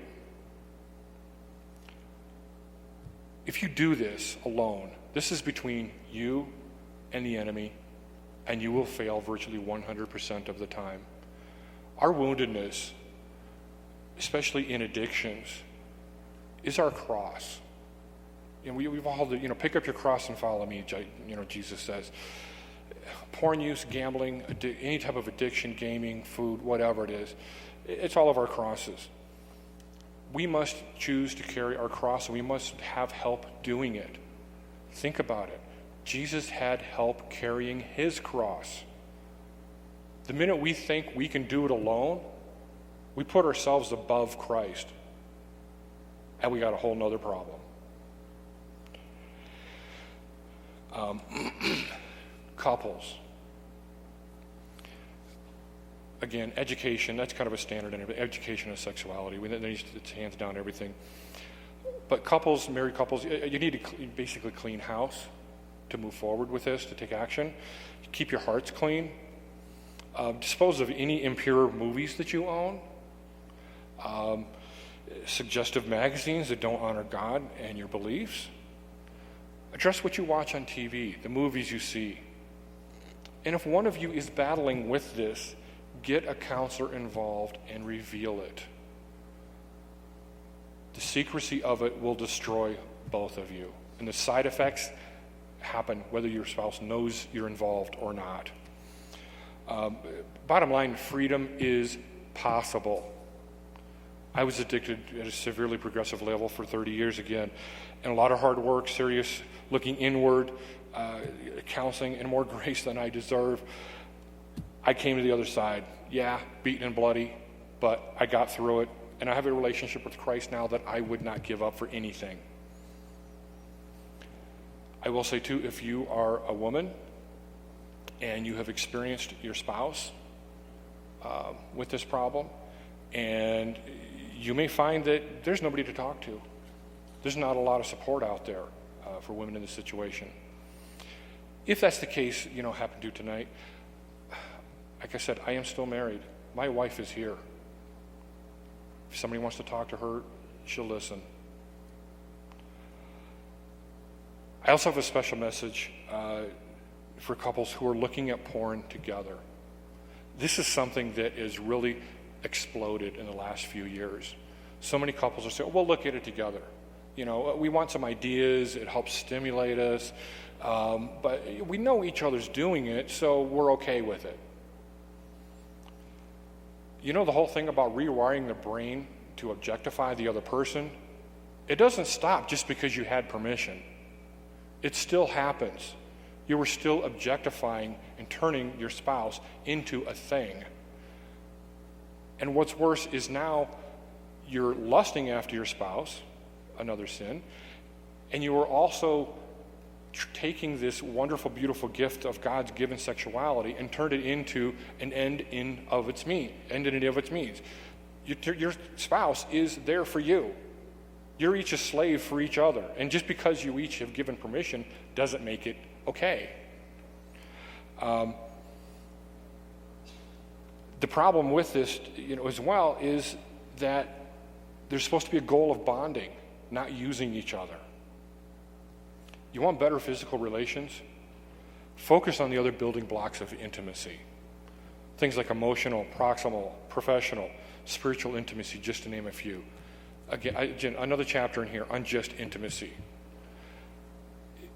If you do this alone, this is between you and the enemy, and you will fail virtually 100% of the time. Our woundedness, especially in addictions, is our cross. And we've all, pick up your cross and follow me, Jesus says. Porn use, gambling, any type of addiction, gaming, food, whatever it is, it's all of our crosses. We must choose to carry our cross, and we must have help doing it. Think about it. Jesus had help carrying his cross. The minute we think we can do it alone, we put ourselves above Christ, and we got a whole nother problem. Couples. Again, education, that's kind of a standard in education of sexuality. It's hands down everything. But couples, married couples, you need to basically clean house to move forward with this, to take action. Keep your hearts clean. Dispose of any impure movies that you own. Suggestive magazines that don't honor God and your beliefs. Address what you watch on TV, the movies you see. And if one of you is battling with this, get a counselor involved and reveal it. The secrecy of it will destroy both of you. And the side effects happen whether your spouse knows you're involved or not. Bottom line, freedom is possible. I was addicted at a severely progressive level for 30 years again. And a lot of hard work, serious looking inward, counseling, and more grace than I deserve. I came to the other side. Yeah, beaten and bloody, but I got through it. And I have a relationship with Christ now that I would not give up for anything. I will say too, if you are a woman and you have experienced your spouse with this problem, and you may find that there's nobody to talk to. There's not a lot of support out there for women in this situation. If that's the case, happened to tonight, like I said, I am still married. My wife is here. If somebody wants to talk to her, she'll listen. I also have a special message for couples who are looking at porn together. This is something that is really exploded in the last few years. So many couples are saying, we'll look at it together. We want some ideas, it helps stimulate us, but we know each other's doing it, so we're okay with it. The whole thing about rewiring the brain to objectify the other person, it doesn't stop just because you had permission. It still happens. You were still objectifying and turning your spouse into a thing. And what's worse is now you're lusting after your spouse, another sin, and you are also taking this wonderful, beautiful gift of God's given sexuality and turned it into an end in and of its means. Your spouse is there for you. You're each a slave for each other. And just because you each have given permission doesn't make it okay. The problem with this, as well, is that there's supposed to be a goal of bonding, not using each other. You want better physical relations? Focus on the other building blocks of intimacy. Things like emotional, proximal, professional, spiritual intimacy, just to name a few. Again, another chapter in here on just intimacy.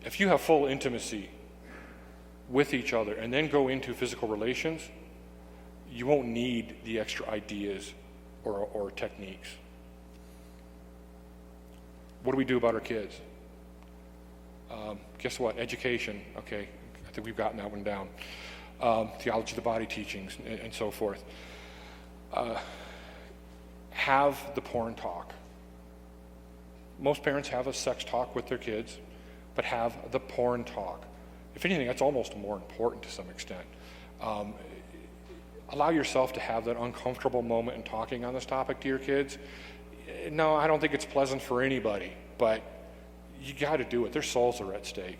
If you have full intimacy with each other and then go into physical relations, you won't need the extra ideas or techniques. What do we do about our kids? Guess what? Education. Okay, I think we've gotten that one down. Theology of the body teachings and so forth. Have the porn talk. Most parents have a sex talk with their kids, but have the porn talk. If anything, that's almost more important to some extent. Allow yourself to have that uncomfortable moment in talking on this topic to your kids. No, I don't think it's pleasant for anybody, but you got to do it. Their souls are at stake.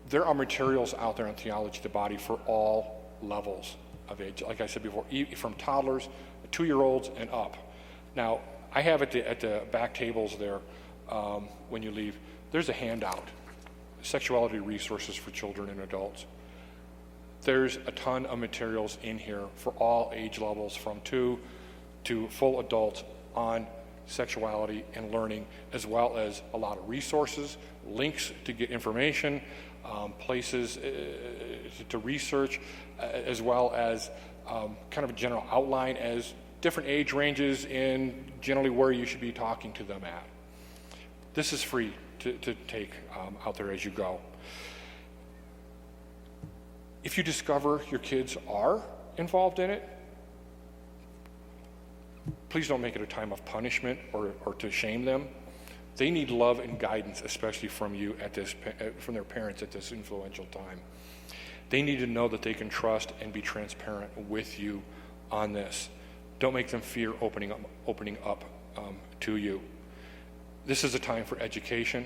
There are materials out there on theology of the body for all levels of age. Like I said before, from toddlers, 2-year-olds, and up. Now, I have at the back tables there, when you leave, there's a handout, Sexuality Resources for Children and Adults. There's a ton of materials in here for all age levels, from 2 to full adults, on sexuality and learning, as well as a lot of resources, links to get information, places to research, as well as kind of a general outline as different age ranges and generally where you should be talking to them at. This is free to take out there as you go. If you discover your kids are involved in it, please don't make it a time of punishment or to shame them. They need love and guidance, especially from you from their parents at this influential time. They need to know that they can trust and be transparent with you on this. Don't make them fear opening up to you. This is a time for education,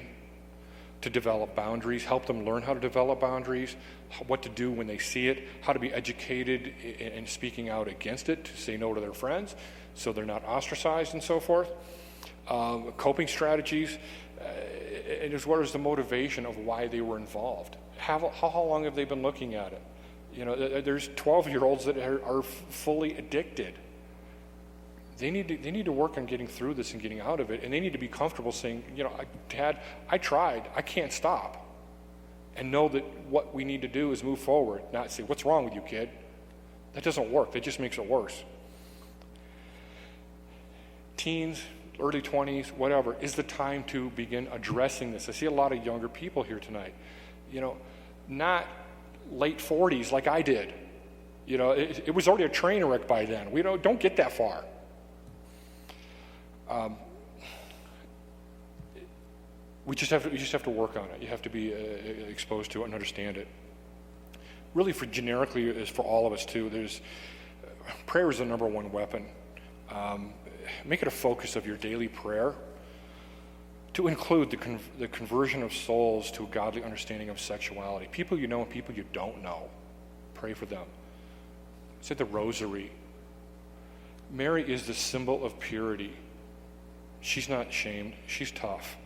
to develop boundaries, help them learn how to develop boundaries, what to do when they see it, how to be educated in speaking out against it, to say no to their friends so they're not ostracized and so forth. Coping strategies, and as well as the motivation of why they were involved. How long have they been looking at it? You know, there's 12-year-olds that are fully addicted. They need to work on getting through this and getting out of it, and they need to be comfortable saying, you know, Dad, I tried, I can't stop, and know that what we need to do is move forward, not say, what's wrong with you, kid? That doesn't work. That just makes it worse. Teens, early 20s, whatever, is the time to begin addressing this. I see a lot of younger people here tonight, you know, not late 40s like I did. You know, it was already a train wreck by then. We don't get that far. You just have to work on it. You have to be exposed to it and understand it. Really, for generically, is for all of us too. Prayer is the number one weapon. Make it a focus of your daily prayer to include the conversion of souls to a godly understanding of sexuality. People you know and people you don't know. Pray for them. Say the rosary. Mary is the symbol of purity. She's not ashamed. She's tough.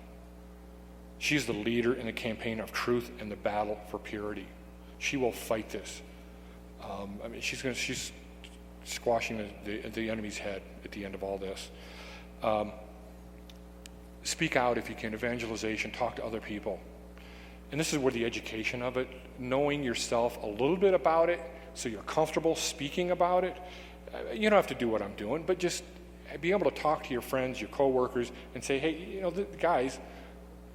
She's the leader in the campaign of truth and the battle for purity. She will fight this. She's squashing the enemy's head at the end of all this. Speak out if you can. Evangelization. Talk to other people. And this is where the education of it, knowing yourself a little bit about it, so you're comfortable speaking about it. You don't have to do what I'm doing, but just be able to talk to your friends, your coworkers, and say, hey, you know, guys,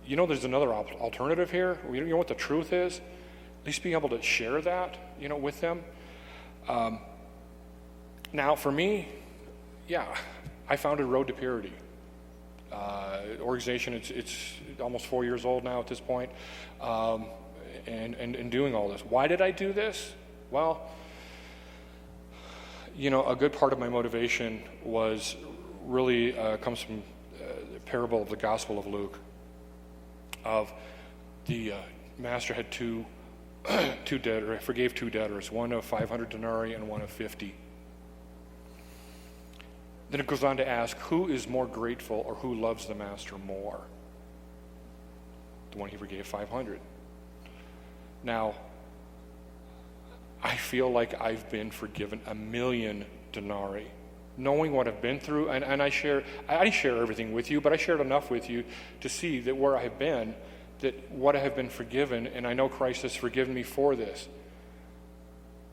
you know, there's another alternative here. You know what the truth is. At least be able to share that, you know, with them. Now, for me, yeah, I founded Road to Purity. Organization, it's almost 4 years old now at this point, and doing all this. Why did I do this? Well, you know, a good part of my motivation was really comes from the parable of the Gospel of Luke. Of the master had two debtors, forgave two debtors, one of 500 denarii and one of 50. Then it goes on to ask, who is more grateful or who loves the master more? The one he forgave 500. Now, I feel like I've been forgiven 1,000,000 denarii. Knowing what I've been through, and I share everything with you, but I shared enough with you to see that where I have been, that what I have been forgiven, and I know Christ has forgiven me for this.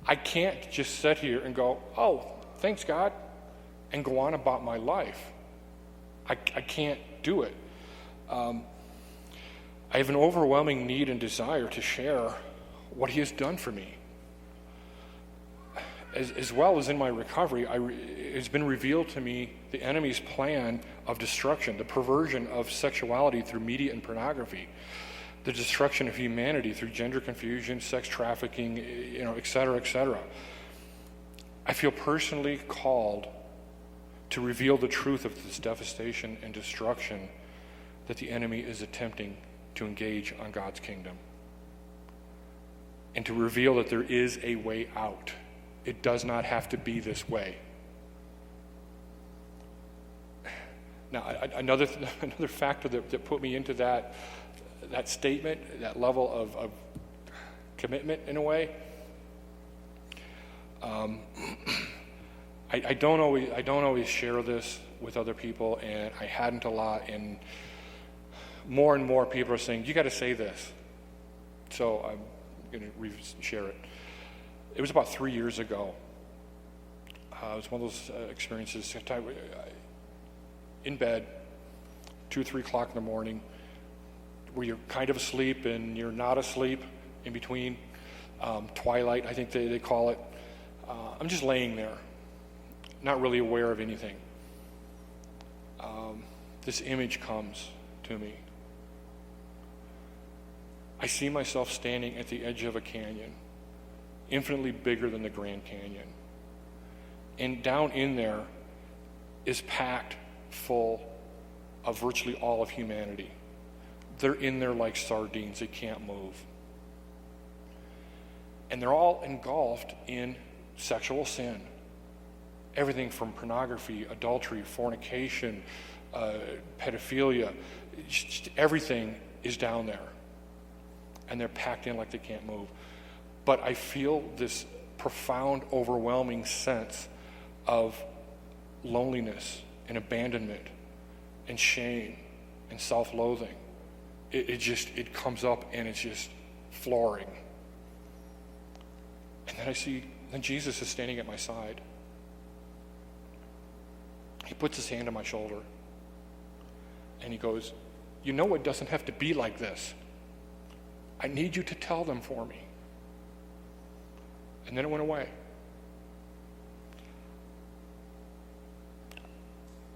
I can't just sit here and go, oh, thanks God, and go on about my life. I can't do it. I have an overwhelming need and desire to share what he has done for me. As well as in my recovery, it's been revealed to me the enemy's plan of destruction, the perversion of sexuality through media and pornography, the destruction of humanity through gender confusion, sex trafficking, et cetera, et cetera. I feel personally called to reveal the truth of this devastation and destruction that the enemy is attempting to engage on God's kingdom, and to reveal that there is a way out. It does not have to be this way. Now, another factor that put me into that statement, that level of commitment in a way, I don't always share this with other people, and I hadn't a lot, and more people are saying, you got to say this. So I'm going to share it. It was about 3 years ago. It was one of those experiences, in bed, 2 or 3 o'clock in the morning, where you're kind of asleep and you're not asleep, in between, twilight, I think they call it. I'm just laying there, not really aware of anything. This image comes to me. I see myself standing at the edge of a canyon, infinitely bigger than the Grand Canyon. And down in there is packed full of virtually all of humanity. They're in there like sardines. They can't move. And they're all engulfed in sexual sin. Everything from pornography, adultery, fornication, pedophilia, just everything is down there. And they're packed in like they can't move. But I feel this profound, overwhelming sense of loneliness and abandonment and shame and self-loathing. It comes up and it's just flooring. And then Jesus is standing at my side. He puts his hand on my shoulder and he goes, you know it doesn't have to be like this. I need you to tell them for me. And then it went away.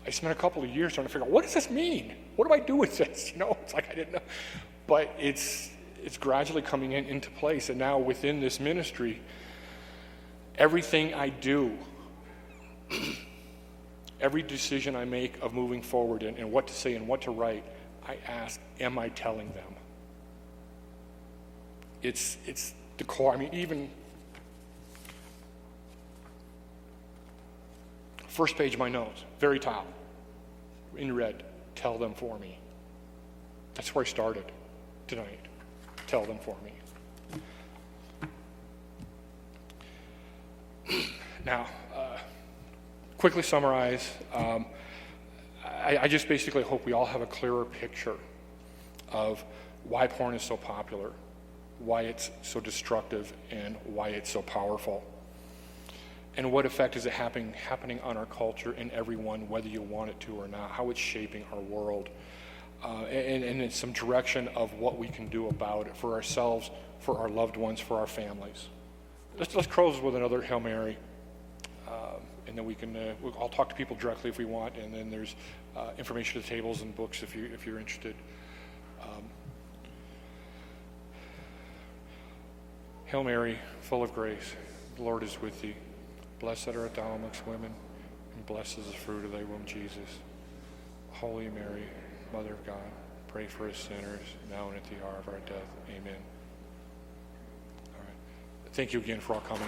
I spent a couple of years trying to figure out, what does this mean? What do I do with this? It's like I didn't know. But it's gradually coming into place. And now within this ministry, everything I do, every decision I make of moving forward and what to say and what to write, I ask, am I telling them? It's the core. I mean, even first page of my notes, very top, in red, tell them for me. That's where I started tonight. Tell them for me. Now, quickly summarize, I just basically hope we all have a clearer picture of why porn is so popular, why it's so destructive, and why it's so powerful. And what effect is it happening on our culture and everyone, whether you want it to or not, how it's shaping our world, and in some direction of what we can do about it for ourselves, for our loved ones, for our families. Let's close with another Hail Mary, and then we can. I'll talk to people directly if we want, and then there's information at the tables and books if you're interested. Hail Mary, full of grace, the Lord is with thee. Blessed art thou amongst women, and blessed is the fruit of thy womb, Jesus. Holy Mary, Mother of God, pray for us sinners, now and at the hour of our death. Amen. All right. Thank you again for all coming.